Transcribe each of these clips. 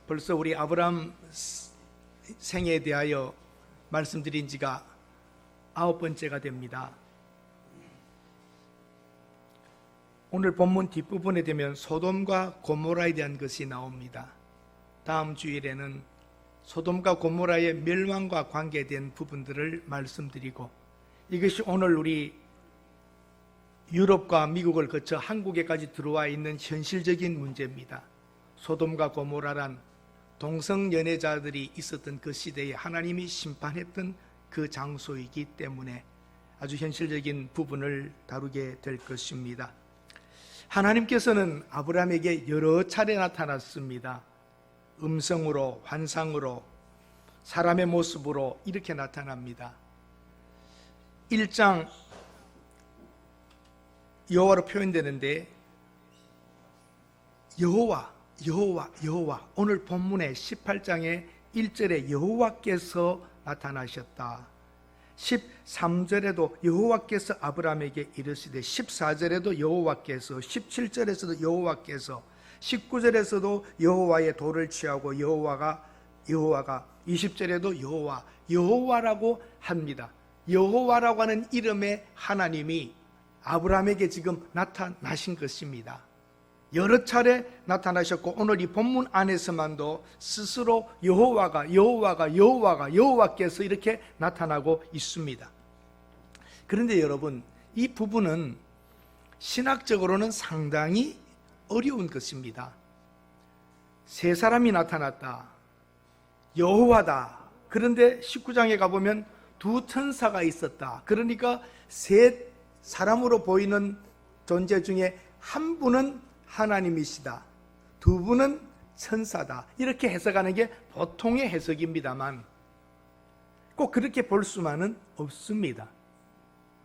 벌써 우리 아브라함 생애에 대하여 말씀드린 지가 9번째가 됩니다. 오늘 본문 뒷부분에 되면 소돔과 고모라에 대한 것이 나옵니다. 다음 주일에는 소돔과 고모라의 멸망과 관계된 부분들을 말씀드리고, 이것이 오늘 우리 유럽과 미국을 거쳐 한국에까지 들어와 있는 현실적인 문제입니다. 소돔과 고모라란 동성연애자들이 있었던 그 시대에 하나님이 심판했던 그 장소이기 때문에 아주 현실적인 부분을 다루게 될 것입니다. 하나님께서는 아브라함에게 여러 차례 나타났습니다. 음성으로, 환상으로, 사람의 모습으로 이렇게 나타납니다. 1장 여호와로 표현되는데, 여호와, 오늘 본문의 18장의 1절에 여호와께서 나타나셨다. 13절에도 여호와께서 아브라함에게 이르시되, 14절에도 여호와께서, 17절에서도 여호와께서, 19절에서도 여호와의 도를 취하고 여호와가 20절에도 여호와라고 합니다. 여호와라고 하는 이름의 하나님이 아브라함에게 지금 나타나신 것입니다. 여러 차례 나타나셨고, 오늘 이 본문 안에서만도 스스로 여호와께서 이렇게 나타나고 있습니다. 그런데 여러분, 이 부분은 신학적으로는 상당히 어려운 것입니다. 세 사람이 나타났다, 여호와다. 그런데 19장에 가보면 두 천사가 있었다. 그러니까 세 사람으로 보이는 존재 중에 한 분은 하나님이시다, 두 분은 천사다, 이렇게 해석하는 게 보통의 해석입니다만 꼭 그렇게 볼 수만은 없습니다.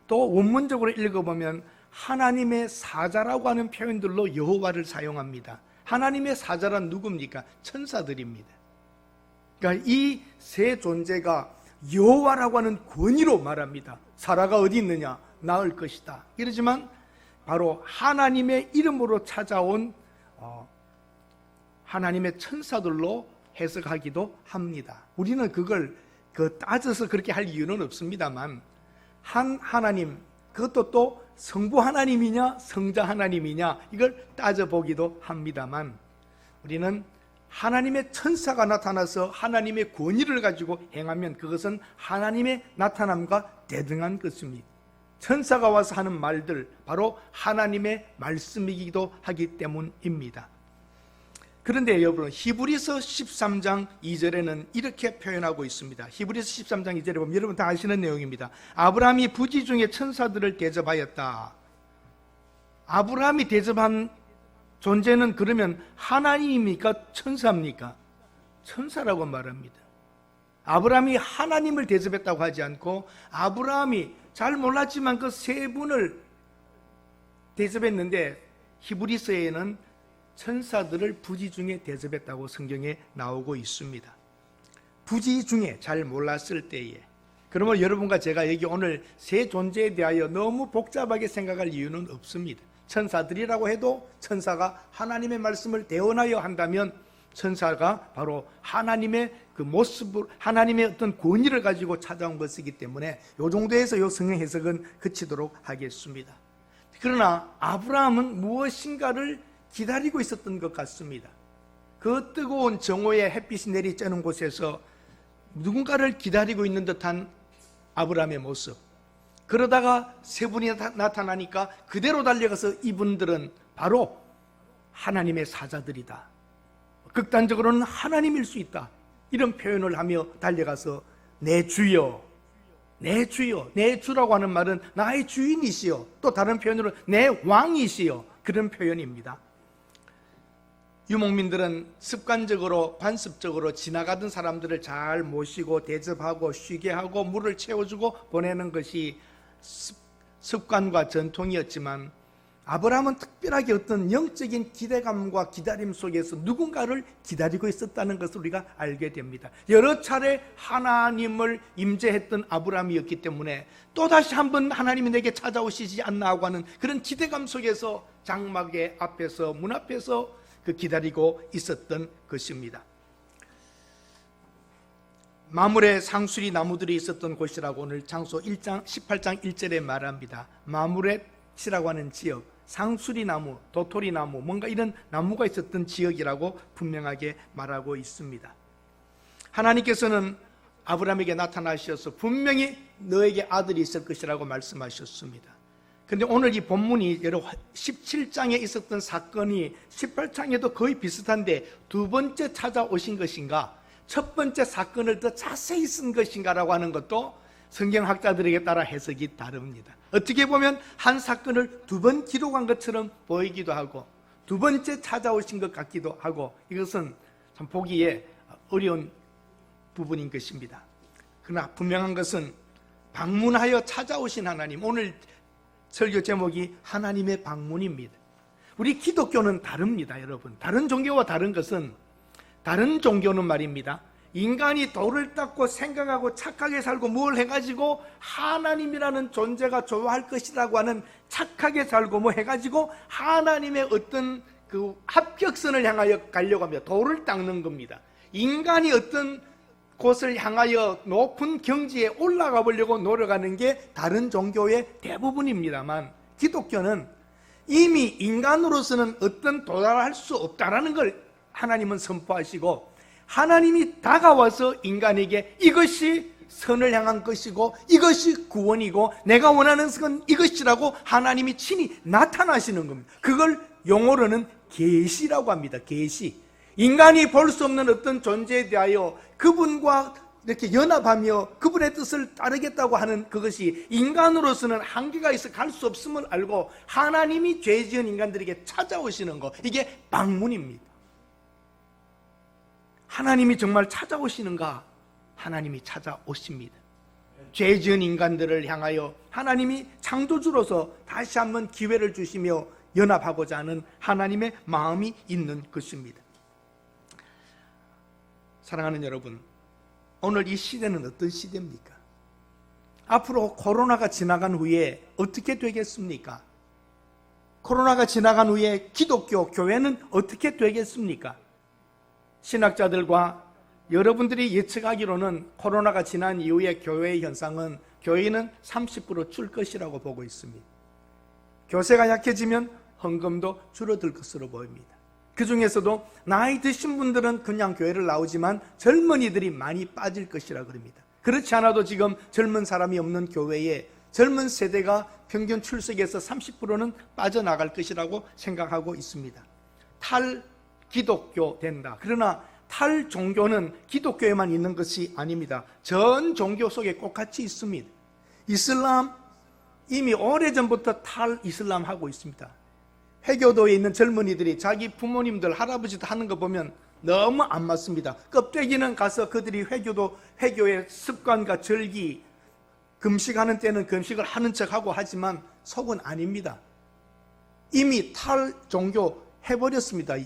또 원문적으로 읽어보면 하나님의 사자라고 하는 표현들로 여호와를 사용합니다. 하나님의 사자란 누굽니까? 천사들입니다. 그러니까 이 세 존재가 여호와라고 하는 권위로 말합니다. 사라가 어디 있느냐? 나을 것이다. 이러지만 바로 하나님의 이름으로 찾아온 하나님의 천사들로 해석하기도 합니다. 우리는 그걸 따져서 그렇게 할 이유는 없습니다만, 한 하나님, 그것도 또 성부 하나님이냐 성자 하나님이냐 이걸 따져보기도 합니다만, 우리는 하나님의 천사가 나타나서 하나님의 권위를 가지고 행하면 그것은 하나님의 나타남과 대등한 것입니다. 천사가 와서 하는 말들, 바로 하나님의 말씀이기도 하기 때문입니다. 그런데 여러분, 히브리서 13장 2절에는 이렇게 표현하고 있습니다. 히브리서 13장 2절에 보면 여러분 다 아시는 내용입니다. 아브라함이 부지 중에 천사들을 대접하였다. 아브라함이 대접한 존재는 그러면 하나님입니까? 천사입니까? 천사라고 말합니다. 아브라함이 하나님을 대접했다고 하지 않고, 아브라함이 잘 몰랐지만 그 세 분을 대접했는데, 히브리서에는 천사들을 부지 중에 대접했다고 성경에 나오고 있습니다. 부지 중에 잘 몰랐을 때에. 그러면 여러분과 제가 여기 오늘 세 존재에 대하여 너무 복잡하게 생각할 이유는 없습니다. 천사들이라고 해도 천사가 하나님의 말씀을 대언하여 한다면 천사가 바로 하나님의 그 모습을, 하나님의 어떤 권위를 가지고 찾아온 것이기 때문에 이 정도에서 이 성경 해석은 그치도록 하겠습니다. 그러나 아브라함은 무엇인가를 기다리고 있었던 것 같습니다. 그 뜨거운 정오의 햇빛이 내리쬐는 곳에서 누군가를 기다리고 있는 듯한 아브라함의 모습. 그러다가 세 분이 나타나니까 그대로 달려가서 이분들은 바로 하나님의 사자들이다, 극단적으로는 하나님일 수 있다, 이런 표현을 하며 달려가서 내 주여, 내 주여, 내 주라고 하는 말은 나의 주인이시여, 또 다른 표현으로 내 왕이시여, 그런 표현입니다. 유목민들은 습관적으로, 관습적으로 지나가던 사람들을 잘 모시고 대접하고 쉬게 하고 물을 채워주고 보내는 것이 습관과 전통이었지만, 아브라함은 특별하게 어떤 영적인 기대감과 기다림 속에서 누군가를 기다리고 있었다는 것을 우리가 알게 됩니다. 여러 차례 하나님을 임재했던 아브라함이었기 때문에 또다시 한번 하나님이 내게 찾아오시지 않나 하고 하는 그런 기대감 속에서 장막의 앞에서, 문 앞에서 기다리고 있었던 것입니다. 마물에 상수리 나무들이 있었던 곳이라고 오늘 장소 18장 1절에 말합니다. 마물렛이라고 하는 지역, 상수리 나무, 도토리 나무, 뭔가 이런 나무가 있었던 지역이라고 분명하게 말하고 있습니다. 하나님께서는 아브라함에게 나타나셔서 분명히 너에게 아들이 있을 것이라고 말씀하셨습니다. 그런데 오늘 이 본문이 17장에 있었던 사건이 18장에도 거의 비슷한데 두 번째 찾아오신 것인가, 첫 번째 사건을 더 자세히 쓴 것인가라고 하는 것도 성경학자들에게 따라 해석이 다릅니다. 어떻게 보면 한 사건을 두 번 기록한 것처럼 보이기도 하고 두 번째 찾아오신 것 같기도 하고, 이것은 참 보기에 어려운 부분인 것입니다. 그러나 분명한 것은 방문하여 찾아오신 하나님, 오늘 설교 제목이 하나님의 방문입니다. 우리 기독교는 다릅니다, 여러분. 다른 종교와 다른 것은, 다른 종교는 말입니다, 인간이 돌을 닦고 생각하고 착하게 살고 뭘 해가지고 하나님이라는 존재가 좋아할 것이라고 하는, 착하게 살고 뭐 해가지고 하나님의 어떤 그 합격선을 향하여 가려고 합니다. 돌을 닦는 겁니다. 인간이 어떤 곳을 향하여 높은 경지에 올라가 보려고 노력하는 게 다른 종교의 대부분입니다만, 기독교는 이미 인간으로서는 어떤 도달할 수 없다라는 걸 하나님은 선포하시고, 하나님이 다가와서 인간에게 이것이 선을 향한 것이고 이것이 구원이고 내가 원하는 것은 이것이라고 하나님이 친히 나타나시는 겁니다. 그걸 용어로는 계시라고 합니다. 계시. 인간이 볼 수 없는 어떤 존재에 대하여 그분과 이렇게 연합하며 그분의 뜻을 따르겠다고 하는 그것이 인간으로서는 한계가 있어 갈 수 없음을 알고 하나님이 죄 지은 인간들에게 찾아오시는 것, 이게 방문입니다. 하나님이 정말 찾아오시는가? 하나님이 찾아오십니다. 죄 지은 인간들을 향하여 하나님이 창조주로서 다시 한번 기회를 주시며 연합하고자 하는 하나님의 마음이 있는 것입니다. 사랑하는 여러분, 오늘 이 시대는 어떤 시대입니까? 앞으로 코로나가 지나간 후에 어떻게 되겠습니까? 코로나가 지나간 후에 기독교 교회는 어떻게 되겠습니까? 신학자들과 여러분들이 예측하기로는 코로나가 지난 이후에 교회의 현상은, 교회는 30% 줄 것이라고 보고 있습니다. 교세가 약해지면 헌금도 줄어들 것으로 보입니다. 그 중에서도 나이 드신 분들은 그냥 교회를 나오지만 젊은이들이 많이 빠질 것이라 그럽니다. 그렇지 않아도 지금 젊은 사람이 없는 교회에 젊은 세대가 평균 출석에서 30%는 빠져나갈 것이라고 생각하고 있습니다. 탈기독교 된다. 그러나 탈종교는 기독교에만 있는 것이 아닙니다. 전 종교 속에 똑같이 있습니다. 이슬람, 이미 오래전부터 탈이슬람 하고 있습니다. 회교도에 있는 젊은이들이 자기 부모님들, 할아버지도 하는 거 보면 너무 안 맞습니다. 껍데기는 가서 그들이 회교의 습관과 절기, 금식하는 때는 금식을 하는 척하고 하지만 속은 아닙니다. 이미 탈종교 해버렸습니다.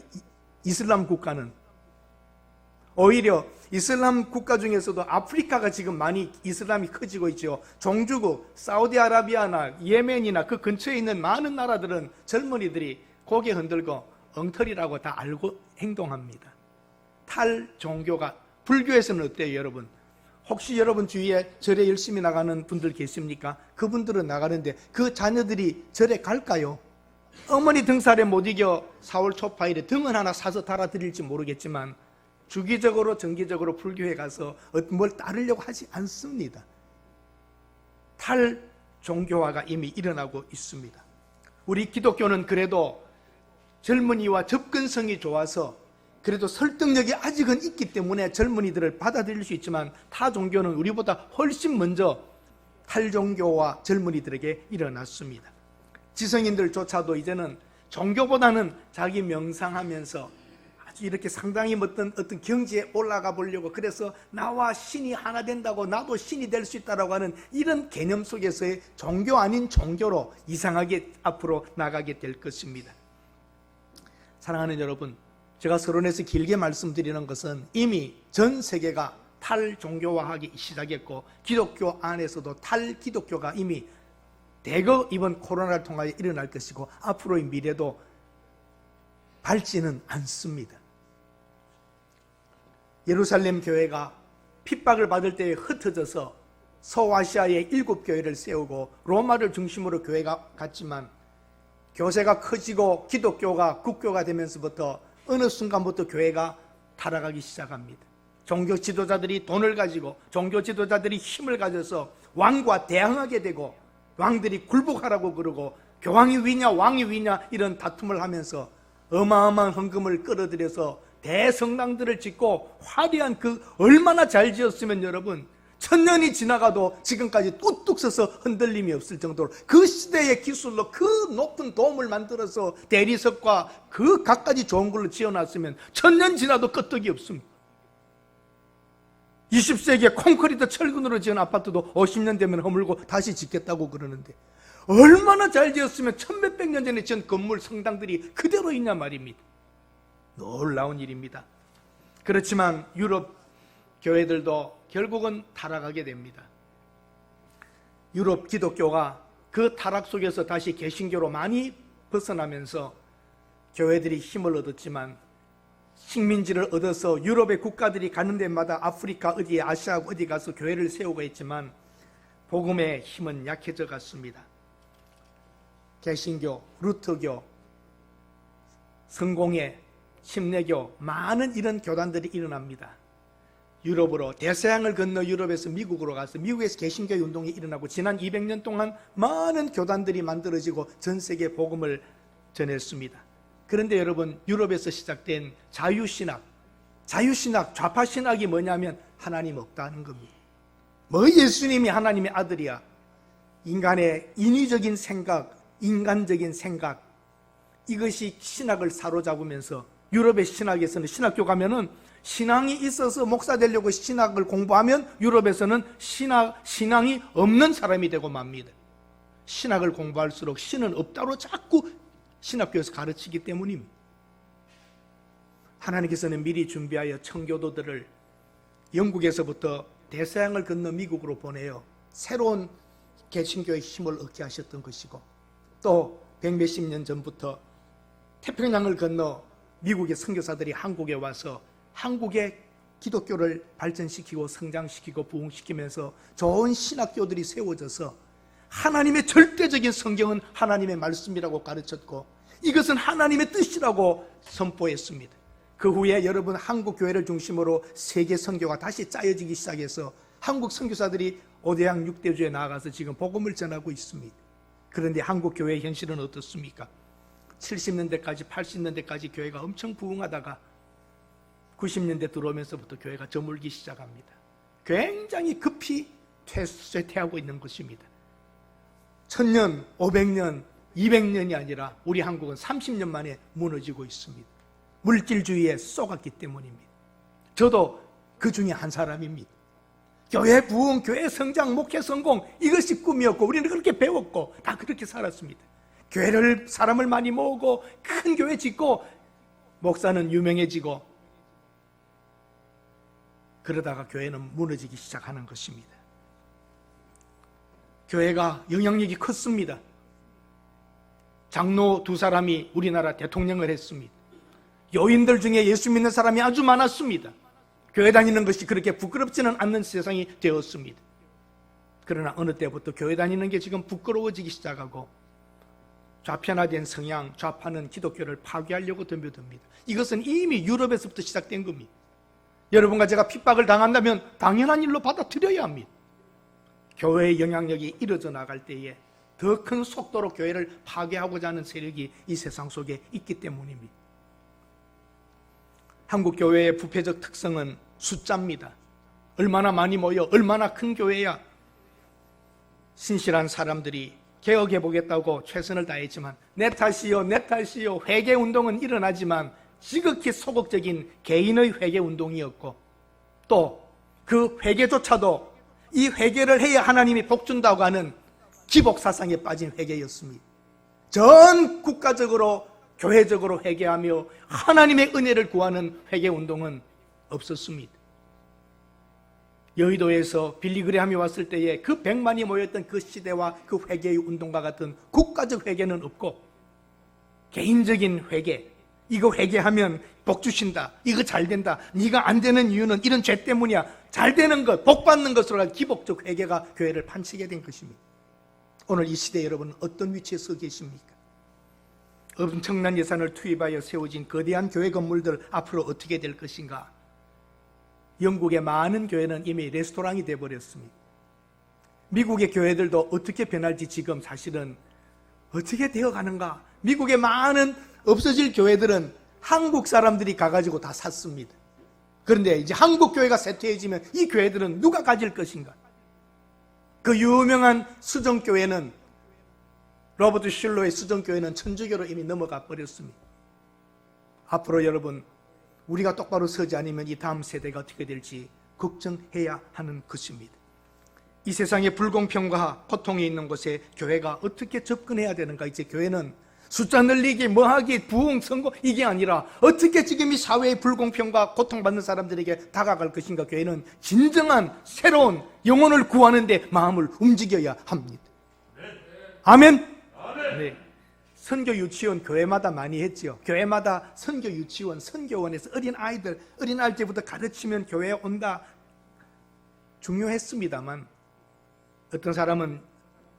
이슬람 국가는. 오히려 이슬람 국가 중에서도 아프리카가 지금 많이 이슬람이 커지고 있죠. 종주국, 사우디아라비아나 예멘이나 그 근처에 있는 많은 나라들은 젊은이들이 고개 흔들고 엉터리라고 다 알고 행동합니다. 탈종교가, 불교에서는 어때요, 여러분? 혹시 여러분 주위에 절에 열심히 나가는 분들 계십니까? 그분들은 나가는데 그 자녀들이 절에 갈까요? 어머니 등살에 못 이겨 4월 초파일에 등은 하나 사서 달아드릴지 모르겠지만 주기적으로 정기적으로 불교에 가서 뭘 따르려고 하지 않습니다. 탈종교화가 이미 일어나고 있습니다. 우리 기독교는 그래도 젊은이와 접근성이 좋아서 그래도 설득력이 아직은 있기 때문에 젊은이들을 받아들일 수 있지만, 타 종교는 우리보다 훨씬 먼저 탈종교와 젊은이들에게 일어났습니다. 지성인들조차도 이제는 종교보다는 자기 명상하면서 이렇게 상당히 어떤 경지에 올라가 보려고, 그래서 나와 신이 하나 된다고 나도 신이 될 수 있다라고 하는 이런 개념 속에서의 종교 아닌 종교로 이상하게 앞으로 나가게 될 것입니다. 사랑하는 여러분, 제가 서론에서 길게 말씀드리는 것은 이미 전 세계가 탈종교화하기 시작했고 기독교 안에서도 탈기독교가 이미 대거 이번 코로나를 통하여 일어날 것이고 앞으로의 미래도 밝지는 않습니다. 예루살렘 교회가 핍박을 받을 때에 흩어져서 서아시아에 7교회를 세우고 로마를 중심으로 교회가 갔지만 교세가 커지고 기독교가 국교가 되면서부터 어느 순간부터 교회가 타락하기 시작합니다. 종교 지도자들이 돈을 가지고 종교 지도자들이 힘을 가져서 왕과 대항하게 되고 왕들이 굴복하라고 그러고 교황이 위냐 왕이 위냐 이런 다툼을 하면서 어마어마한 헌금을 끌어들여서 대성당들을 짓고 화려한 그 얼마나 잘 지었으면 여러분 1000년이 지나가도 지금까지 뚝뚝 서서 흔들림이 없을 정도로 그 시대의 기술로 그 높은 돔을 만들어서 대리석과 그 갖가지 좋은 걸로 지어놨으면 1000년 지나도 끄떡이 없습니다. 20세기에 콘크리트 철근으로 지은 아파트도 50년 되면 허물고 다시 짓겠다고 그러는데 얼마나 잘 지었으면 1000몇백 년 전에 지은 건물 성당들이 그대로 있냐 말입니다. 놀라운 일입니다. 그렇지만 유럽 교회들도 결국은 타락하게 됩니다. 유럽 기독교가 그 타락 속에서 다시 개신교로 많이 벗어나면서 교회들이 힘을 얻었지만 식민지를 얻어서 유럽의 국가들이 가는 데마다 아프리카 어디에 아시아 어디 가서 교회를 세우고 했지만 복음의 힘은 약해져 갔습니다. 개신교, 루터교, 성공회, 침례교 많은 이런 교단들이 일어납니다. 유럽으로 대서양을 건너 유럽에서 미국으로 가서 미국에서 개신교 운동이 일어나고 지난 200년 동안 많은 교단들이 만들어지고 전 세계 복음을 전했습니다. 그런데 여러분 유럽에서 시작된 자유신학, 좌파신학이 뭐냐면 하나님 없다는 겁니다. 뭐 예수님이 하나님의 아들이야. 인간의 인위적인 생각, 인간적인 생각 이것이 신학을 사로잡으면서 유럽의 신학에서는 신학교 가면은 신앙이 있어서 목사 되려고 신학을 공부하면 유럽에서는 신앙이 없는 사람이 되고 맙니다. 신학을 공부할수록 신은 없다로 자꾸 신학교에서 가르치기 때문입니다. 하나님께서는 미리 준비하여 청교도들을 영국에서부터 대서양을 건너 미국으로 보내어 새로운 개신교의 힘을 얻게 하셨던 것이고 또 백몇십 년 전부터 태평양을 건너 미국의 선교사들이 한국에 와서 한국의 기독교를 발전시키고 성장시키고 부흥시키면서 좋은 신학교들이 세워져서 하나님의 절대적인 성경은 하나님의 말씀이라고 가르쳤고 이것은 하나님의 뜻이라고 선포했습니다. 그 후에 여러분 한국 교회를 중심으로 세계 선교가 다시 짜여지기 시작해서 한국 선교사들이 5대양 6대주에 나아가서 지금 복음을 전하고 있습니다. 그런데 한국 교회의 현실은 어떻습니까? 70년대까지 80년대까지 교회가 엄청 부흥하다가 90년대 들어오면서부터 교회가 저물기 시작합니다. 굉장히 급히 쇠퇴하고 있는 것입니다. 1000년, 500년, 200년이 아니라 우리 한국은 30년 만에 무너지고 있습니다. 물질주의에 쏘갔기 때문입니다. 저도 그 중에 한 사람입니다. 교회 부흥, 교회 성장, 목회 성공 이것이 꿈이었고 우리는 그렇게 배웠고 다 그렇게 살았습니다. 교회를 사람을 많이 모으고 큰 교회 짓고 목사는 유명해지고 그러다가 교회는 무너지기 시작하는 것입니다. 교회가 영향력이 컸습니다. 장로 2사람이 우리나라 대통령을 했습니다. 요인들 중에 예수 믿는 사람이 아주 많았습니다. 교회 다니는 것이 그렇게 부끄럽지는 않는 세상이 되었습니다. 그러나 어느 때부터 교회 다니는 게 지금 부끄러워지기 시작하고 좌편화된 성향, 좌파는 기독교를 파괴하려고 덤벼듭니다. 이것은 이미 유럽에서부터 시작된 겁니다. 여러분과 제가 핍박을 당한다면 당연한 일로 받아들여야 합니다. 교회의 영향력이 이뤄져 나갈 때에 더 큰 속도로 교회를 파괴하고자 하는 세력이 이 세상 속에 있기 때문입니다. 한국 교회의 부패적 특성은 숫자입니다. 얼마나 많이 모여 얼마나 큰 교회야 신실한 사람들이 개혁해보겠다고 최선을 다했지만 내 탓이요 회개운동은 일어나지만 지극히 소극적인 개인의 회개운동이었고 또 그 회개조차도 이 회개를 해야 하나님이 복 준다고 하는 기복사상에 빠진 회개였습니다. 전 국가적으로 교회적으로 회개하며 하나님의 은혜를 구하는 회개운동은 없었습니다. 여의도에서 빌리그레함이 왔을 때에 그 100만이 모였던 그 시대와 그 회개의 운동과 같은 국가적 회개는 없고 개인적인 회개, 이거 회개하면 복 주신다, 이거 잘 된다, 네가 안 되는 이유는 이런 죄 때문이야, 잘 되는 것, 복 받는 것으로 기복적 회개가 교회를 판치게 된 것입니다. 오늘 이 시대에 여러분은 어떤 위치에 서 계십니까? 엄청난 예산을 투입하여 세워진 거대한 교회 건물들 앞으로 어떻게 될 것인가? 영국의 많은 교회는 이미 레스토랑이 되어버렸습니다. 미국의 교회들도 어떻게 변할지 지금 사실은 어떻게 되어가는가? 미국의 많은 없어질 교회들은 한국 사람들이 가가지고 다 샀습니다. 그런데 이제 한국 교회가 쇠퇴해지면 이 교회들은 누가 가질 것인가? 그 유명한 수정교회는, 로버트 슐러의 수정교회는 천주교로 이미 넘어가 버렸습니다. 앞으로 여러분, 우리가 똑바로 서지 않으면 이 다음 세대가 어떻게 될지 걱정해야 하는 것입니다. 이 세상의 불공평과 고통이 있는 곳에 교회가 어떻게 접근해야 되는가? 이제 교회는 숫자 늘리기, 뭐하기, 부흥, 선거 이게 아니라 어떻게 지금 이 사회의 불공평과 고통받는 사람들에게 다가갈 것인가? 교회는 진정한 새로운 영혼을 구하는 데 마음을 움직여야 합니다. 아멘? 네. 선교 유치원 교회마다 많이 했죠. 교회마다 선교 유치원, 선교원에서 어린 아이들 때부터 가르치면 교회에 온다. 중요했습니다만 어떤 사람은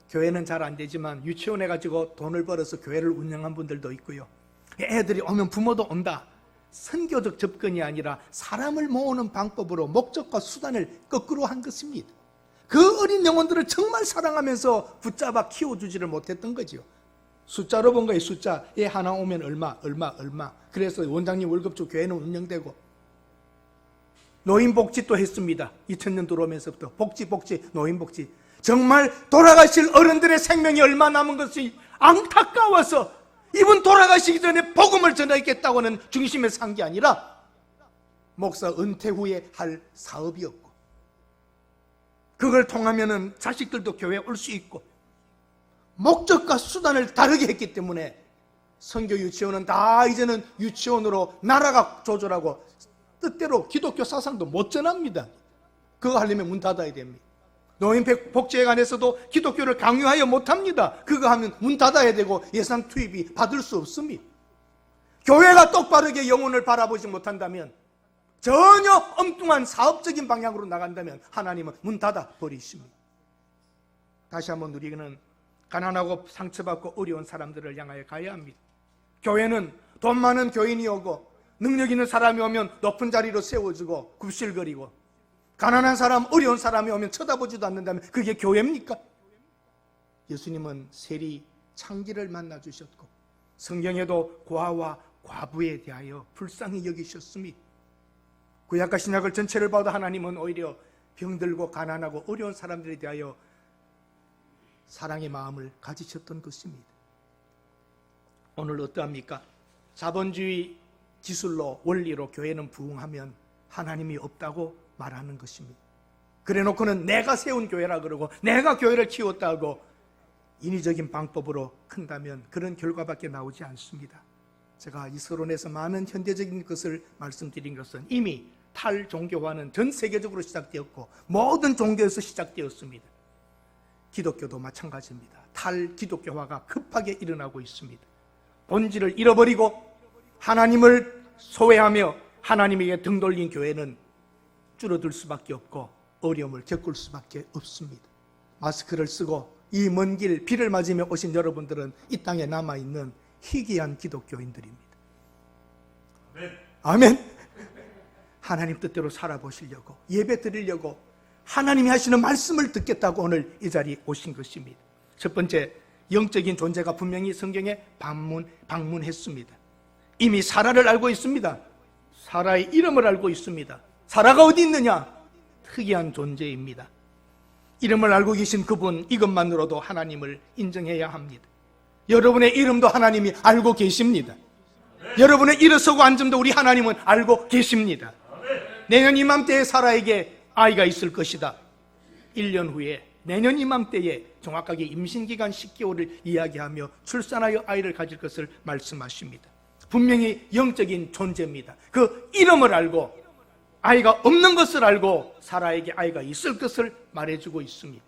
교회는 잘 안 되지만 유치원 해가지고 돈을 벌어서 교회를 운영한 분들도 있고요. 애들이 오면 부모도 온다. 선교적 접근이 아니라 사람을 모으는 방법으로 목적과 수단을 거꾸로 한 것입니다. 그 어린 영혼들을 정말 사랑하면서 붙잡아 키워주지를 못했던 거죠. 숫자로 본 거예요. 숫자. 얘 하나 오면 얼마. 그래서 원장님 월급 주 교회는 운영되고, 노인복지 또 했습니다. 2000년 들어오면서부터 복지, 노인복지. 정말 돌아가실 어른들의 생명이 얼마 남은 것이 안타까워서 이분 돌아가시기 전에 복음을 전하겠다고는 중심에 산 게 아니라 목사 은퇴 후에 할 사업이었고, 그걸 통하면은 자식들도 교회에 올 수 있고, 목적과 수단을 다르게 했기 때문에 선교 유치원은 다 이제는 유치원으로 나라가 조절하고 뜻대로 기독교 사상도 못 전합니다. 그거 하려면 문 닫아야 됩니다. 노인복지회관에서도 기독교를 강요하여 못합니다. 그거 하면 문 닫아야 되고 예산 투입이 받을 수 없습니다. 교회가 똑바르게 영혼을 바라보지 못한다면, 전혀 엉뚱한 사업적인 방향으로 나간다면 하나님은 문 닫아 버리십니다. 다시 한번 우리는 가난하고 상처받고 어려운 사람들을 향하여 가야 합니다. 교회는 돈 많은 교인이 오고 능력 있는 사람이 오면 높은 자리로 세워주고 굽실거리고, 가난한 사람, 어려운 사람이 오면 쳐다보지도 않는다면 그게 교회입니까? 예수님은 세리 창기를 만나주셨고 성경에도 고아와 과부에 대하여 불쌍히 여기셨습니다. 구약과 신약을 전체를 봐도 하나님은 오히려 병들고 가난하고 어려운 사람들에 대하여 사랑의 마음을 가지셨던 것입니다. 오늘 어떠합니까? 자본주의 기술로, 원리로 교회는 부흥하면 하나님이 없다고 말하는 것입니다. 그래 놓고는 내가 세운 교회라 그러고 내가 교회를 키웠다고 인위적인 방법으로 큰다면 그런 결과밖에 나오지 않습니다. 제가 이 서론에서 많은 현대적인 것을 말씀드린 것은 이미 탈종교화는 전 세계적으로 시작되었고 모든 종교에서 시작되었습니다. 기독교도 마찬가지입니다. 탈기독교화가 급하게 일어나고 있습니다. 본질을 잃어버리고 하나님을 소외하며 하나님에게 등 돌린 교회는 줄어들 수밖에 없고 어려움을 겪을 수밖에 없습니다. 마스크를 쓰고 이 먼 길 비를 맞으며 오신 여러분들은 이 땅에 남아있는 희귀한 기독교인들입니다. 아멘. 하나님 뜻대로 살아보시려고, 예배 드리려고, 하나님이 하시는 말씀을 듣겠다고 오늘 이 자리에 오신 것입니다. 첫 번째, 영적인 존재가 분명히 성경에 방문했습니다. 이미 사라를 알고 있습니다. 사라의 이름을 알고 있습니다. 사라가 어디 있느냐? 특이한 존재입니다. 이름을 알고 계신 그분, 이것만으로도 하나님을 인정해야 합니다. 여러분의 이름도 하나님이 알고 계십니다. 여러분의 일어서고 앉음도 우리 하나님은 알고 계십니다. 내년 이맘때에 사라에게 아이가 있을 것이다. 1년 후에 내년 이맘때에 정확하게 임신기간 10개월을 이야기하며 출산하여 아이를 가질 것을 말씀하십니다. 분명히 영적인 존재입니다. 그 이름을 알고 아이가 없는 것을 알고 사라에게 아이가 있을 것을 말해주고 있습니다.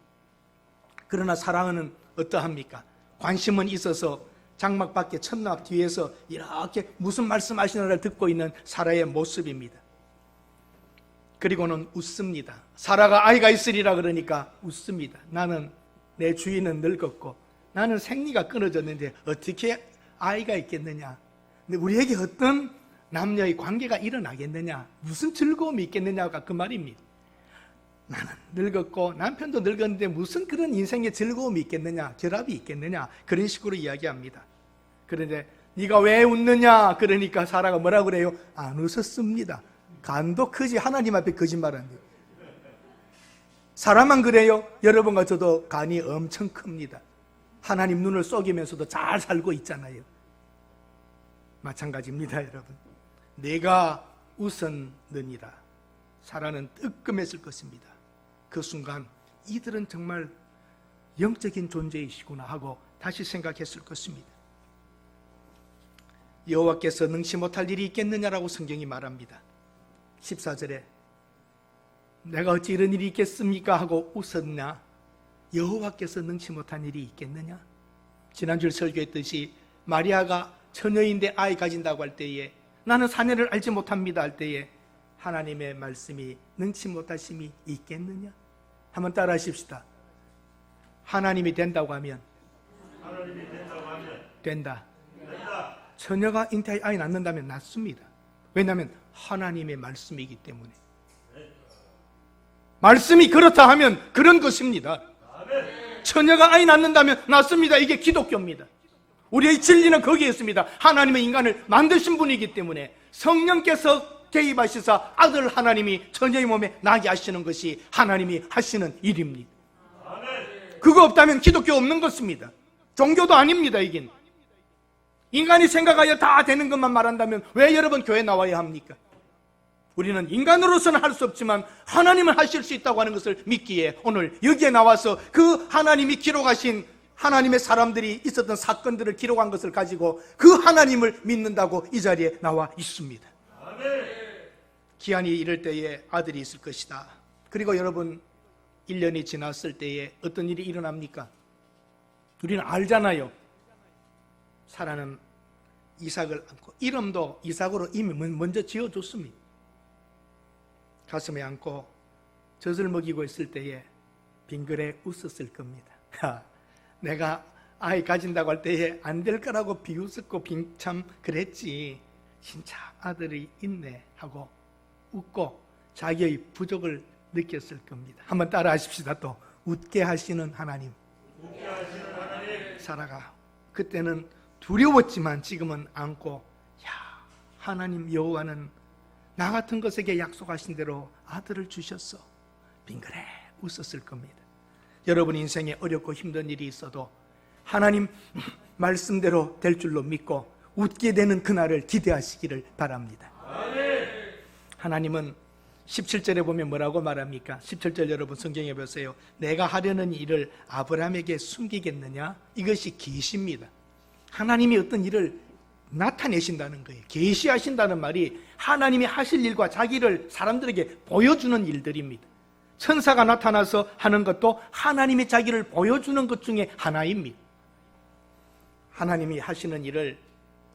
그러나 사랑은 어떠합니까? 관심은 있어서 장막 밖에 천막 뒤에서 이렇게 무슨 말씀하시나를 듣고 있는 사라의 모습입니다. 그리고는 웃습니다. 사라가 아이가 있으리라 그러니까 웃습니다. 나는, 내 주인은 늙었고 나는 생리가 끊어졌는데 어떻게 아이가 있겠느냐? 근데 우리에게 어떤 남녀의 관계가 일어나겠느냐? 무슨 즐거움이 있겠느냐가 그 말입니다. 나는 늙었고 남편도 늙었는데 무슨 그런 인생의 즐거움이 있겠느냐? 결합이 있겠느냐? 그런 식으로 이야기합니다. 그런데 네가 왜 웃느냐? 그러니까 사라가 뭐라고 그래요? 안 웃었습니다. 간도 크지 하나님 앞에 거짓말한대요. 사람만 그래요? 여러분과 저도 간이 엄청 큽니다. 하나님 눈을 속이면서도 잘 살고 있잖아요. 마찬가지입니다, 여러분. 내가 웃었느니라. 사라는 뜨끔했을 것입니다. 그 순간 이들은 정말 영적인 존재이시구나 하고 다시 생각했을 것입니다. 여호와께서 능치 못할 일이 있겠느냐라고 성경이 말합니다. 14절에 내가 어찌 이런 일이 있겠습니까? 하고 웃었냐? 여호와께서 능치 못한 일이 있겠느냐? 지난주에 설교했듯이 마리아가 처녀인데 아이 가진다고 할 때에 나는 사내를 알지 못합니다 할 때에 하나님의 말씀이 능치 못하심이 있겠느냐? 한번 따라 하십시다. 하나님이 된다고 하면 된다. 처녀가 잉태하여 아이 낳는다면 낳습니다. 왜냐하면 하나님의 말씀이기 때문에. 말씀이 그렇다 하면 그런 것입니다. 처녀가 아이 낳는다면 낳습니다. 이게 기독교입니다. 우리의 진리는 거기에 있습니다. 하나님의 인간을 만드신 분이기 때문에 성령께서 개입하시사 아들 하나님이 처녀의 몸에 나게 하시는 것이 하나님이 하시는 일입니다. 그거 없다면 기독교 없는 것입니다. 종교도 아닙니다. 이긴 인간이 생각하여 다 되는 것만 말한다면 왜 여러분 교회 나와야 합니까? 우리는 인간으로서는 할 수 없지만 하나님은 하실 수 있다고 하는 것을 믿기에 오늘 여기에 나와서 그 하나님이 기록하신 하나님의 사람들이 있었던 사건들을 기록한 것을 가지고 그 하나님을 믿는다고 이 자리에 나와 있습니다. 기한이 이럴 때에 아들이 있을 것이다. 그리고 여러분 1년이 지났을 때에 어떤 일이 일어납니까? 우리는 알잖아요. 사라는 이삭을 안고 이름도 이삭으로 이미 먼저 지어줬습니다. 가슴에 안고 젖을 먹이고 있을 때에 빙그레 웃었을 겁니다. 내가 아이 가진다고 할 때에 안 될 거라고 비웃었고 참 그랬지. 진짜 아들이 있네 하고 웃고 자기의 부족을 느꼈을 겁니다. 한번 따라 하십시다. 또 웃게 하시는 하나님. 사라가 그때는 두려웠지만 지금은 안고 하나님 여호와는 나 같은 것에게 약속하신 대로 아들을 주셨어. 빙그레 웃었을 겁니다. 여러분 인생에 어렵고 힘든 일이 있어도 하나님 말씀대로 될 줄로 믿고 웃게 되는 그날을 기대하시기를 바랍니다. 하나님은 17절에 보면 뭐라고 말합니까? 17절 여러분 성경에 보세요. 내가 하려는 일을 아브라함에게 숨기겠느냐? 이것이 계시입니다. 하나님이 어떤 일을 나타내신다는 거예요. 계시하신다는 말이 하나님이 하실 일과 자기를 사람들에게 보여주는 일들입니다. 천사가 나타나서 하는 것도 하나님이 자기를 보여주는 것 중에 하나입니다. 하나님이 하시는 일을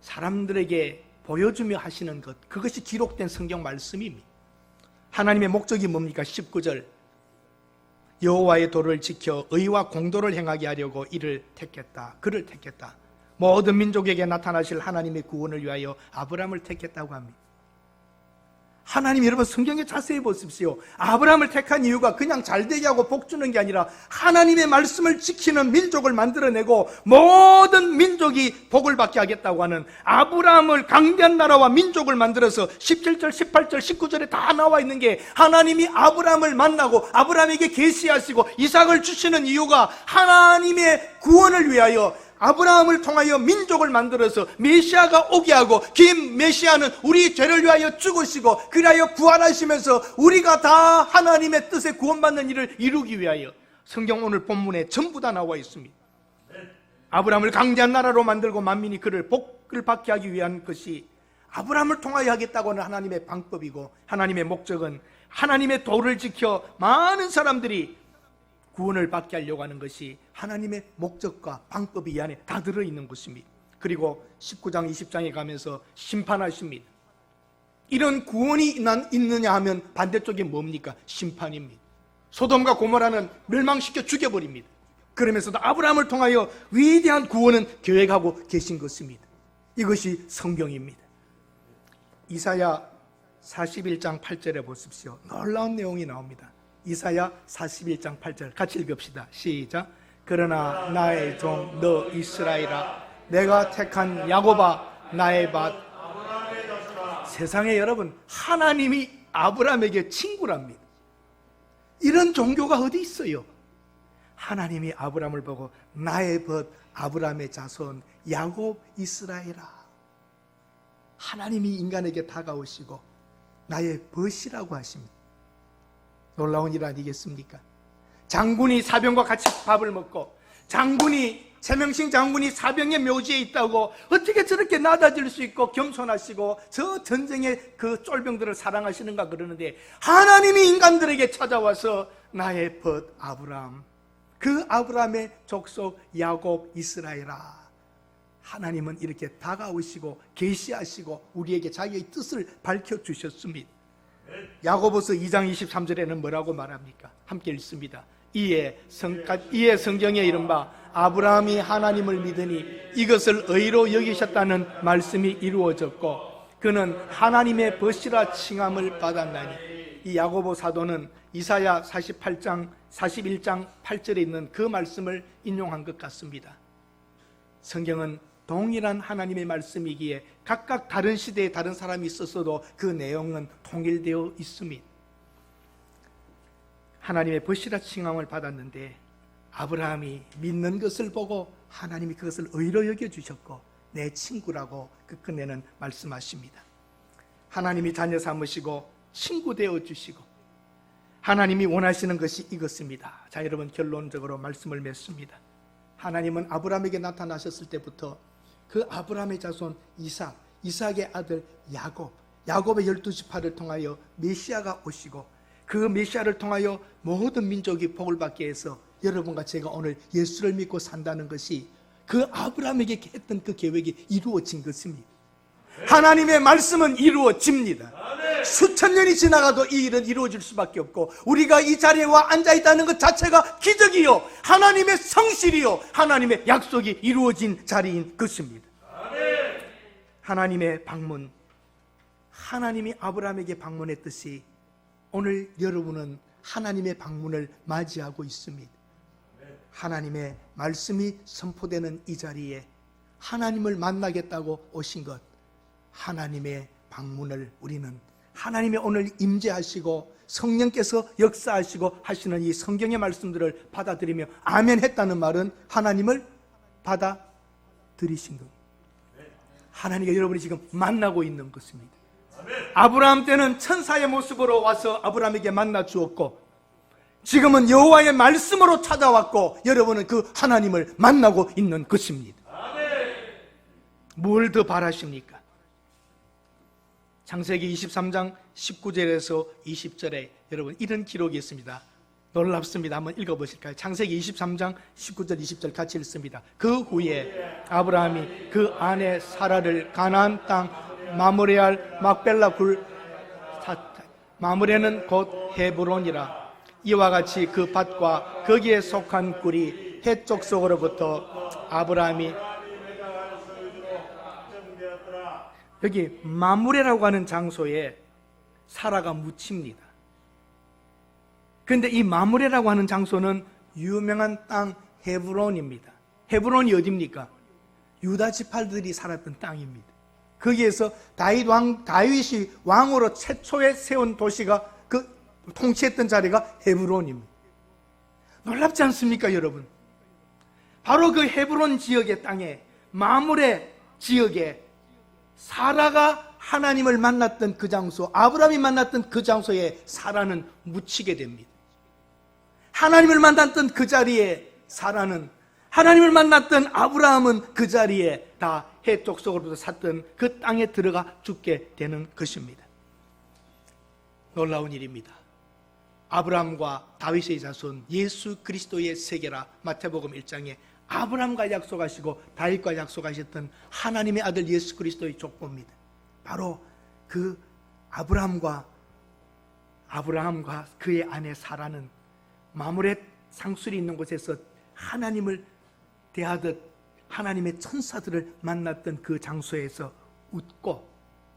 사람들에게 보여주며 하시는 것, 그것이 기록된 성경 말씀입니다. 하나님의 목적이 뭡니까? 19절 여호와의 도를 지켜 의와 공도를 행하게 하려고 이를 택했다. 그를 택했다. 모든 민족에게 나타나실 하나님의 구원을 위하여 아브라함을 택했다고 합니다. 하나님 여러분 성경에 자세히 보십시오. 아브라함을 택한 이유가 그냥 잘되게 하고 복 주는 게 아니라 하나님의 말씀을 지키는 민족을 만들어내고 모든 민족이 복을 받게 하겠다고 하는 아브라함을 강대한 나라와 민족을 만들어서 17절, 18절, 19절에 다 나와 있는 게 하나님이 아브라함을 만나고 아브라함에게 계시하시고 이삭을 주시는 이유가 하나님의 구원을 위하여 아브라함을 통하여 민족을 만들어서 메시아가 오게 하고 긴 메시아는 우리 죄를 위하여 죽으시고 그리하여 부활하시면서 우리가 다 하나님의 뜻에 구원받는 일을 이루기 위하여 성경 오늘 본문에 전부 다 나와 있습니다. 아브라함을 강대한 나라로 만들고 만민이 그를 복을 받게 하기 위한 것이 아브라함을 통하여 하겠다고 하는 하나님의 방법이고 하나님의 목적은 하나님의 도를 지켜 많은 사람들이 구원을 받게 하려고 하는 것이 하나님의 목적과 방법이 이 안에 다 들어있는 것입니다. 그리고 19장 20장에 가면서 심판하십니다. 이런 구원이 있느냐 하면 반대쪽에 뭡니까? 심판입니다. 소돔과 고모라는 멸망시켜 죽여버립니다. 그러면서도 아브라함을 통하여 위대한 구원은 계획하고 계신 것입니다. 이것이 성경입니다. 이사야 41장 8절에 보십시오. 놀라운 내용이 나옵니다. 이사야 41장 8절 같이 읽읍시다. 시작. 그러나 나의 종 너 이스라엘아, 내가 택한 야곱아, 나의 밭. 세상에 여러분, 하나님이 아브라함에게 친구랍니다. 이런 종교가 어디 있어요? 하나님이 아브라함을 보고 나의 벗 아브라함의 자손 야곱 이스라엘아, 하나님이 인간에게 다가오시고 나의 벗이라고 하십니다. 놀라운 일 아니겠습니까? 장군이 사병과 같이 밥을 먹고, 최명식 장군이 사병의 묘지에 있다고 어떻게 저렇게 낮아질 수 있고 겸손하시고 저 전쟁의 그 쫄병들을 사랑하시는가 그러는데, 하나님이 인간들에게 찾아와서 나의 벗 아브라함, 그 아브라함의 족속 야곱 이스라엘아, 하나님은 이렇게 다가오시고 계시하시고 우리에게 자기의 뜻을 밝혀주셨습니다. 야고보서 2장 23절에는 뭐라고 말합니까? 함께 읽습니다. 이에 성경에 이른바 아브라함이 하나님을 믿으니 이것을 의로 여기셨다는 말씀이 이루어졌고 그는 하나님의 벗이라 칭함을 받았나니. 이 야고보 사도는 이사야 41장 8절에 있는 그 말씀을 인용한 것 같습니다. 성경은 동일한 하나님의 말씀이기에 각각 다른 시대에 다른 사람이 있었어도 그 내용은 통일되어 있습니다. 하나님의 벗이라 칭함을 받았는데 아브라함이 믿는 것을 보고 하나님이 그것을 의로 여겨주셨고 내 친구라고 끝내는 말씀하십니다. 하나님이 자녀 삼으시고 친구 되어주시고 하나님이 원하시는 것이 이것입니다. 자, 여러분, 결론적으로 말씀을 맺습니다. 하나님은 아브라함에게 나타나셨을 때부터 그 아브라함의 자손 이삭의 아들 야곱의 12지파를 통하여 메시아가 오시고 그 메시아를 통하여 모든 민족이 복을 받게 해서 여러분과 제가 오늘 예수를 믿고 산다는 것이 그 아브라함에게 했던 그 계획이 이루어진 것입니다. 하나님의 말씀은 이루어집니다. 수천 년이 지나가도 이 일은 이루어질 수밖에 없고 우리가 이 자리에 와 앉아있다는 것 자체가 기적이요, 하나님의 성실이요, 하나님의 약속이 이루어진 자리인 것입니다. 하나님의 방문, 하나님이 아브라함에게 방문했듯이 오늘 여러분은 하나님의 방문을 맞이하고 있습니다. 하나님의 말씀이 선포되는 이 자리에 하나님을 만나겠다고 오신 것, 하나님의 방문을 우리는 하나님의 오늘 임재하시고 성령께서 역사하시고 하시는 이 성경의 말씀들을 받아들이며 아멘 했다는 말은 하나님을 받아들이신 겁니다. 하나님과 여러분이 지금 만나고 있는 것입니다. 아브라함 때는 천사의 모습으로 와서 아브라함에게 만나 주었고 지금은 여호와의 말씀으로 찾아왔고 여러분은 그 하나님을 만나고 있는 것입니다. 뭘 더 바라십니까? 창세기 23장 19절에서 20절에 여러분 이런 기록이 있습니다. 놀랍습니다. 한번 읽어보실까요? 창세기 23장 19절 20절 같이 읽습니다. 그 후에 아브라함이 그 아내 사라를 가나안 땅 마므레알 막벨라 굴 마므레는 곧 헤브론이라. 이와 같이 그 밭과 거기에 속한 굴이 해쪽 속으로부터 아브라함이 여기 마므레라고 하는 장소에 사라가 묻힙니다. 그런데 이 마므레라고 하는 장소는 유명한 땅 헤브론입니다. 헤브론이 어디입니까? 유다 지파들이 살았던 땅입니다. 거기에서 다윗이 왕으로 최초에 세운 도시가 그 통치했던 자리가 헤브론입니다. 놀랍지 않습니까, 여러분? 바로 그 헤브론 지역의 땅에 마므레 지역에 사라가 하나님을 만났던 그 장소, 아브라함이 만났던 그 장소에 사라는 묻히게 됩니다. 하나님을 만났던 그 자리에 사라는, 하나님을 만났던 아브라함은 그 자리에 다 해쪽 속으로부터 샀던 그 땅에 들어가 죽게 되는 것입니다. 놀라운 일입니다. 아브라함과 다윗의 자손 예수 그리스도의 세계라. 마태복음 1장에 아브라함과 약속하시고 다윗과 약속하셨던 하나님의 아들 예수 그리스도의 족보입니다. 바로 그 아브라함과 그의 아내 사라는 마므렛 상술이 있는 곳에서 하나님을 대하듯 하나님의 천사들을 만났던 그 장소에서 웃고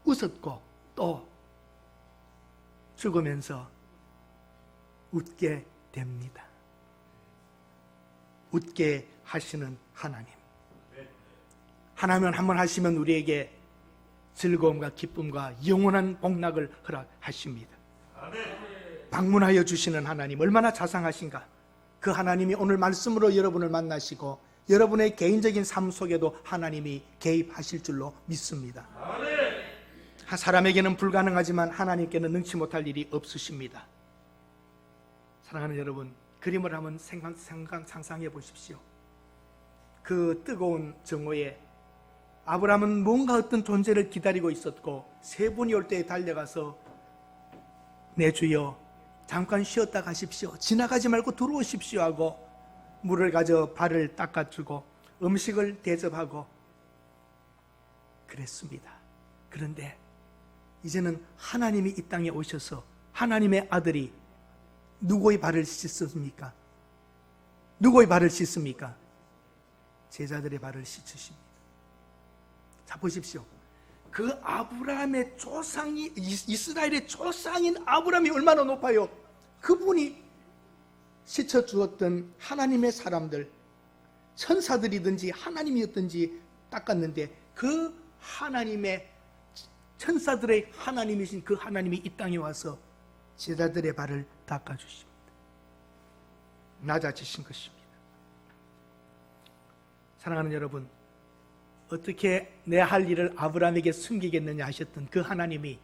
웃었고 또 죽으면서 웃게 됩니다. 웃게 하시는 하나님. 하나님은 한번 하시면 우리에게 즐거움과 기쁨과 영원한 복락을 허락하십니다. 방문하여 주시는 하나님 얼마나 자상하신가. 그 하나님이 오늘 말씀으로 여러분을 만나시고 여러분의 개인적인 삶 속에도 하나님이 개입하실 줄로 믿습니다. 사람에게는 불가능하지만 하나님께는 능치 못할 일이 없으십니다. 사랑하는 여러분, 그림을 한번 상상해 보십시오. 그 뜨거운 정오에 아브라함은 뭔가 어떤 존재를 기다리고 있었고 세 분이 올 때에 달려가서 내 주여 잠깐 쉬었다 가십시오, 지나가지 말고 들어오십시오 하고 물을 가져 발을 닦아주고 음식을 대접하고 그랬습니다. 그런데 이제는 하나님이 이 땅에 오셔서 하나님의 아들이 누구의 발을 씻습니까? 누구의 발을 씻습니까? 제자들의 발을 씻으십니다. 자, 보십시오. 그 아브라함의 조상이, 이스라엘의 조상인 아브라함이 얼마나 높아요. 그분이 씻어주었던 하나님의 사람들, 천사들이든지 하나님이었든지 닦았는데 그 하나님의, 천사들의 하나님이신 그 하나님이 이 땅에 와서 제자들의 발을 닦아주십니다. 낮아지신 것입니다. 사랑하는 여러분, 어떻게 내 할 일을 아브라함에게 숨기겠느냐 하셨던 그 하나님이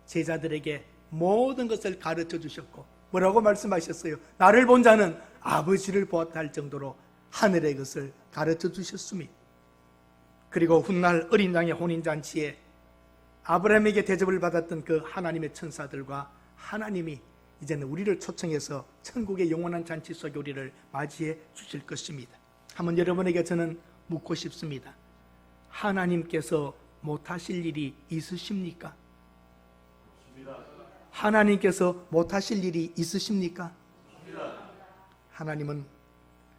제자들에게 모든 것을 가르쳐 주셨고 뭐라고 말씀하셨어요? 나를 본 자는 아버지를 보았다 할 정도로 하늘의 것을 가르쳐 주셨습니다. 그리고 훗날 어린 양의 혼인잔치에 아브라함에게 대접을 받았던 그 하나님의 천사들과 하나님이 이제는 우리를 초청해서 천국의 영원한 잔치 속에 우리를 맞이해 주실 것입니다. 한번 여러분에게 저는 묻고 싶습니다. 하나님께서 못하실 일이 있으십니까? 하나님께서 못하실 일이 있으십니까? 하나님은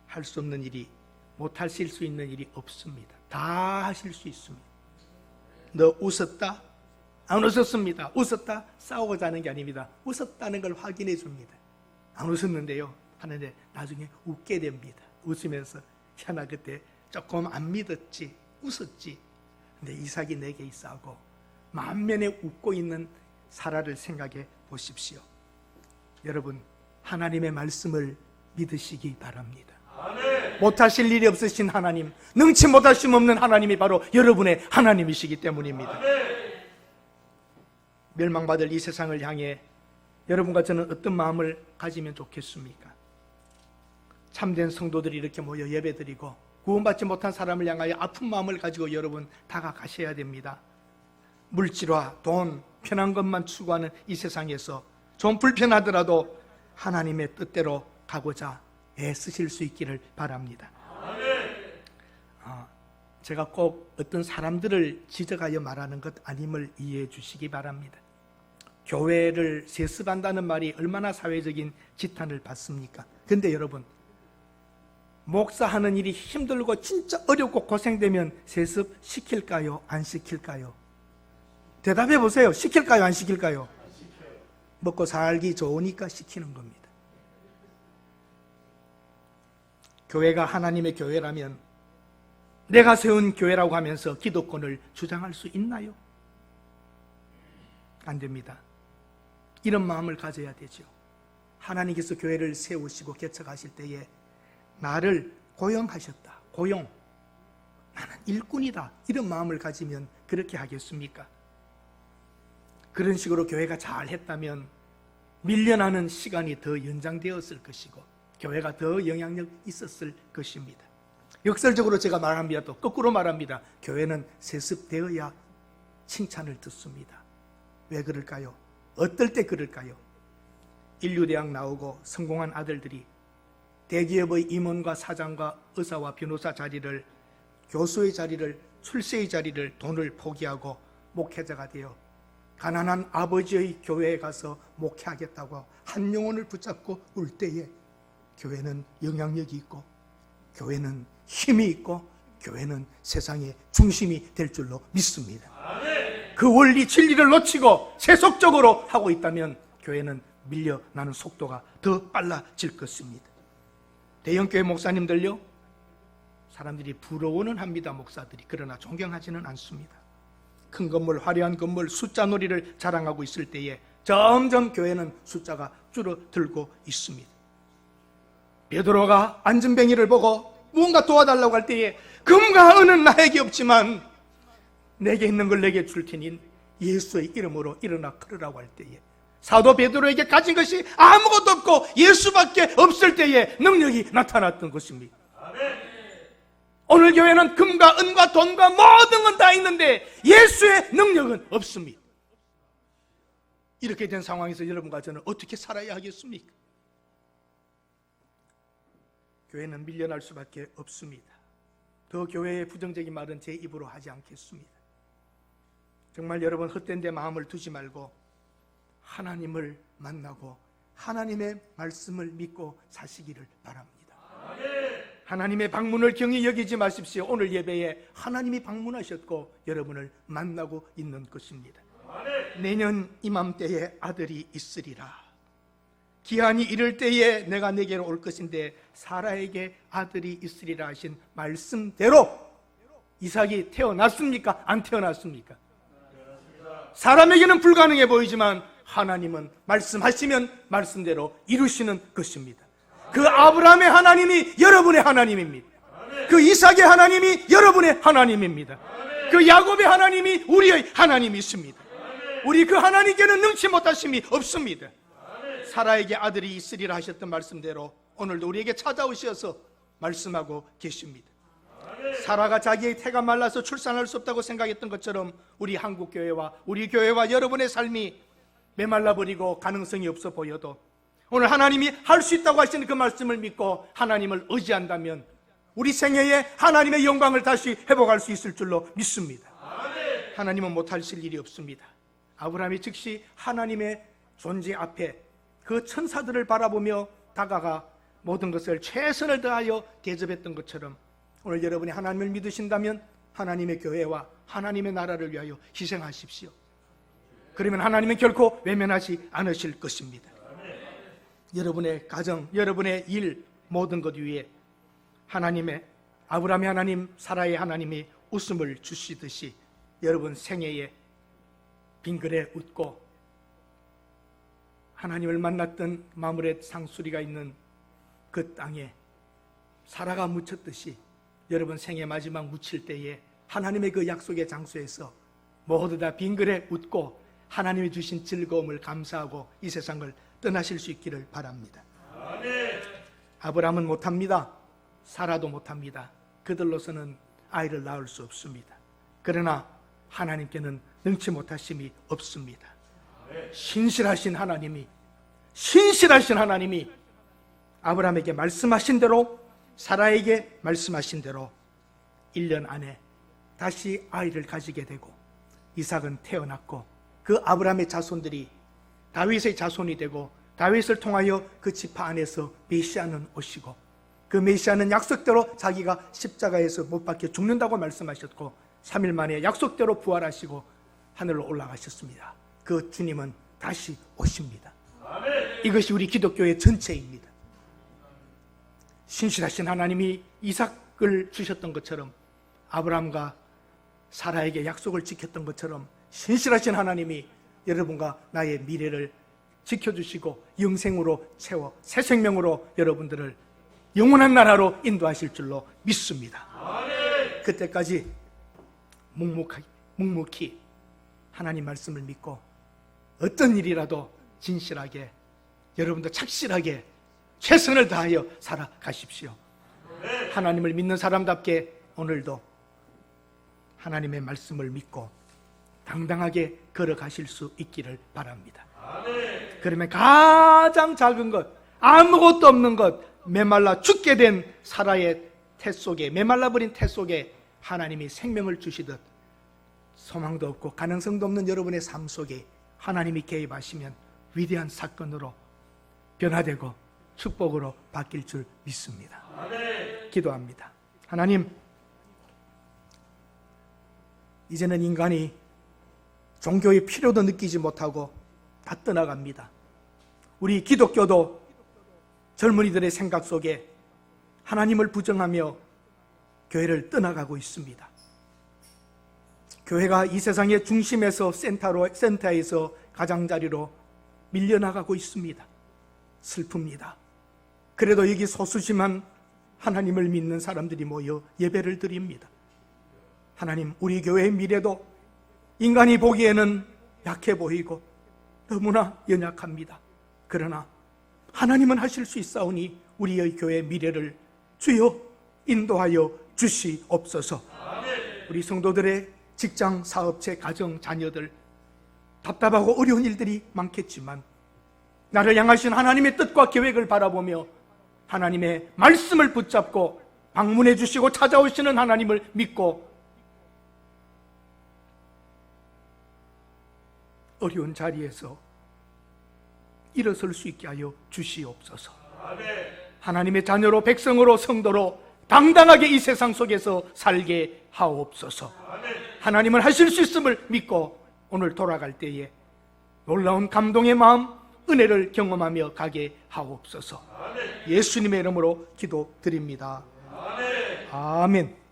할 수 없는 일이, 못하실 수 있는 일이 없습니다. 다 하실 수 있습니다. 너 웃었다? 안 웃었습니다. 웃었다? 싸우고자 하는 게 아닙니다. 웃었다는 걸 확인해 줍니다. 안 웃었는데요 하는데 나중에 웃게 됩니다. 웃으면서 야, 나 그때 조금 안 믿었지, 웃었지. 근데 이삭이 내게 있어하고 만면에 웃고 있는 사라를 생각해 보십시오. 여러분, 하나님의 말씀을 믿으시기 바랍니다. 아멘. 못하실 일이 없으신 하나님, 능치 못하심 없는 하나님이 바로 여러분의 하나님이시기 때문입니다. 아멘. 멸망받을 이 세상을 향해 여러분과 저는 어떤 마음을 가지면 좋겠습니까? 참된 성도들이 이렇게 모여 예배드리고 구원받지 못한 사람을 향하여 아픈 마음을 가지고 여러분 다가가셔야 됩니다. 물질화, 돈, 편한 것만 추구하는 이 세상에서 좀 불편하더라도 하나님의 뜻대로 가고자 애쓰실 수 있기를 바랍니다. 제가 꼭 어떤 사람들을 지적하여 말하는 것 아님을 이해해 주시기 바랍니다. 교회를 세습한다는 말이 얼마나 사회적인 지탄을 받습니까? 그런데 여러분, 목사하는 일이 힘들고 진짜 어렵고 고생되면 세습 시킬까요? 안 시킬까요? 대답해 보세요. 시킬까요? 안 시킬까요? 먹고 살기 좋으니까 시키는 겁니다. 교회가 하나님의 교회라면 내가 세운 교회라고 하면서 기독권을 주장할 수 있나요? 안 됩니다. 이런 마음을 가져야 되죠. 하나님께서 교회를 세우시고 개척하실 때에 나를 고용하셨다. 고용. 나는 일꾼이다. 이런 마음을 가지면 그렇게 하겠습니까? 그런 식으로 교회가 잘 했다면 밀려나는 시간이 더 연장되었을 것이고 교회가 더 영향력 있었을 것입니다. 역설적으로 제가 말합니다. 또 거꾸로 말합니다. 교회는 세습되어야 칭찬을 듣습니다. 왜 그럴까요? 어떨 때 그럴까요? 인류대학 나오고 성공한 아들들이 대기업의 임원과 사장과 의사와 변호사 자리를, 교수의 자리를, 출세의 자리를, 돈을 포기하고 목회자가 되어 가난한 아버지의 교회에 가서 목회하겠다고 한 영혼을 붙잡고 울 때에 교회는 영향력이 있고, 교회는 힘이 있고, 교회는 세상의 중심이 될 줄로 믿습니다. 그 원리 진리를 놓치고 세속적으로 하고 있다면 교회는 밀려나는 속도가 더 빨라질 것입니다. 대형교회 목사님들요, 사람들이 부러워는 합니다. 목사들이. 그러나 존경하지는 않습니다. 큰 건물, 화려한 건물, 숫자 놀이를 자랑하고 있을 때에 점점 교회는 숫자가 줄어들고 있습니다. 베드로가 안전뱅이를 보고 무언가 도와달라고 할 때에 금과 은은 나에게 없지만 내게 있는 걸 내게 줄 테니 예수의 이름으로 일어나 걸으라고 할 때에 사도 베드로에게 가진 것이 아무것도 없고 예수밖에 없을 때에 능력이 나타났던 것입니다. 오늘 교회는 금과 은과 돈과 모든 건 다 있는데 예수의 능력은 없습니다. 이렇게 된 상황에서 여러분과 저는 어떻게 살아야 하겠습니까? 교회는 밀려날 수밖에 없습니다. 더 교회의 부정적인 말은 제 입으로 하지 않겠습니다. 정말 여러분 헛된 데 마음을 두지 말고 하나님을 만나고 하나님의 말씀을 믿고 사시기를 바랍니다. 하나님의 방문을 경히 여기지 마십시오. 오늘 예배에 하나님이 방문하셨고 여러분을 만나고 있는 것입니다. 내년 이맘때에 아들이 있으리라. 기한이 이를 때에 내가 내게로 올 것인데 사라에게 아들이 있으리라 하신 말씀대로 이삭이 태어났습니까? 안 태어났습니까? 사람에게는 불가능해 보이지만 하나님은 말씀하시면 말씀대로 이루시는 것입니다. 그 아브라함의 하나님이 여러분의 하나님입니다. 그 이삭의 하나님이 여러분의 하나님입니다. 그 야곱의 하나님이 우리의 하나님이십니다. 우리 그 하나님께는 능치 못하심이 없습니다. 사라에게 아들이 있으리라 하셨던 말씀대로 오늘도 우리에게 찾아오셔서 말씀하고 계십니다. 사라가 자기의 태가 말라서 출산할 수 없다고 생각했던 것처럼 우리 한국교회와 우리 교회와 여러분의 삶이 메말라버리고 가능성이 없어 보여도 오늘 하나님이 할 수 있다고 하시는 그 말씀을 믿고 하나님을 의지한다면 우리 생애에 하나님의 영광을 다시 회복할 수 있을 줄로 믿습니다. 하나님은 못하실 일이 없습니다. 아브라함이 즉시 하나님의 존재 앞에 그 천사들을 바라보며 다가가 모든 것을 최선을 다하여 대접했던 것처럼 오늘 여러분이 하나님을 믿으신다면 하나님의 교회와 하나님의 나라를 위하여 희생하십시오. 그러면 하나님은 결코 외면하지 않으실 것입니다. 여러분의 가정, 여러분의 일, 모든 것 위에 하나님의 아브라함의 하나님, 사라의 하나님이 웃음을 주시듯이 여러분 생애에 빙그레 웃고 하나님을 만났던 마므렛 상수리가 있는 그 땅에 사라가 묻혔듯이 여러분 생애 마지막 묻힐 때에 하나님의 그 약속의 장소에서 모두 다 빙그레 웃고 하나님이 주신 즐거움을 감사하고 이 세상을 떠나실 수 있기를 바랍니다. 아멘. 아브라함은 못합니다. 사라도 못합니다. 그들로서는 아이를 낳을 수 없습니다. 그러나 하나님께는 능치 못하심이 없습니다. 신실하신 하나님이 아브라함에게 말씀하신 대로 사라에게 말씀하신 대로 1년 안에 다시 아이를 가지게 되고 이삭은 태어났고 그 아브라함의 자손들이 다윗의 자손이 되고 다윗을 통하여 그 지파 안에서 메시아는 오시고 그 메시아는 약속대로 자기가 십자가에서 못 박혀 죽는다고 말씀하셨고 3일 만에 약속대로 부활하시고 하늘로 올라가셨습니다. 그 주님은 다시 오십니다. 이것이 우리 기독교의 전체입니다. 신실하신 하나님이 이삭을 주셨던 것처럼 아브라함과 사라에게 약속을 지켰던 것처럼 신실하신 하나님이 여러분과 나의 미래를 지켜주시고 영생으로 채워 새 생명으로 여러분들을 영원한 나라로 인도하실 줄로 믿습니다. 그때까지 묵묵히 하나님 말씀을 믿고 어떤 일이라도 진실하게 여러분도 착실하게 최선을 다하여 살아가십시오. 하나님을 믿는 사람답게 오늘도 하나님의 말씀을 믿고 당당하게 걸어가실 수 있기를 바랍니다. 그러면 가장 작은 것, 아무것도 없는 것, 메말라 죽게 된 사라의 태 속에, 메말라버린 태 속에 하나님이 생명을 주시듯 소망도 없고 가능성도 없는 여러분의 삶 속에 하나님이 개입하시면 위대한 사건으로 변화되고 축복으로 바뀔 줄 믿습니다. 기도합니다. 하나님, 이제는 인간이 종교의 필요도 느끼지 못하고 다 떠나갑니다. 우리 기독교도 젊은이들의 생각 속에 하나님을 부정하며 교회를 떠나가고 있습니다. 교회가 이 세상의 중심에서 센터에서 가장자리로 밀려나가고 있습니다. 슬픕니다. 그래도 여기 소수지만 하나님을 믿는 사람들이 모여 예배를 드립니다. 하나님, 우리 교회의 미래도 인간이 보기에는 약해 보이고 너무나 연약합니다. 그러나 하나님은 하실 수 있사오니 우리의 교회의 미래를 주여 인도하여 주시옵소서. 우리 성도들의 직장, 사업체, 가정, 자녀들 답답하고 어려운 일들이 많겠지만 나를 향하신 하나님의 뜻과 계획을 바라보며 하나님의 말씀을 붙잡고 방문해 주시고 찾아오시는 하나님을 믿고 어려운 자리에서 일어설 수 있게 하여 주시옵소서. 하나님의 자녀로, 백성으로, 성도로 당당하게 이 세상 속에서 살게 하옵소서. 하나님을 하실 수 있음을 믿고 오늘 돌아갈 때에 놀라운 감동의 마음, 은혜를 경험하며 가게 하옵소서. 예수님의 이름으로 기도드립니다. 아멘.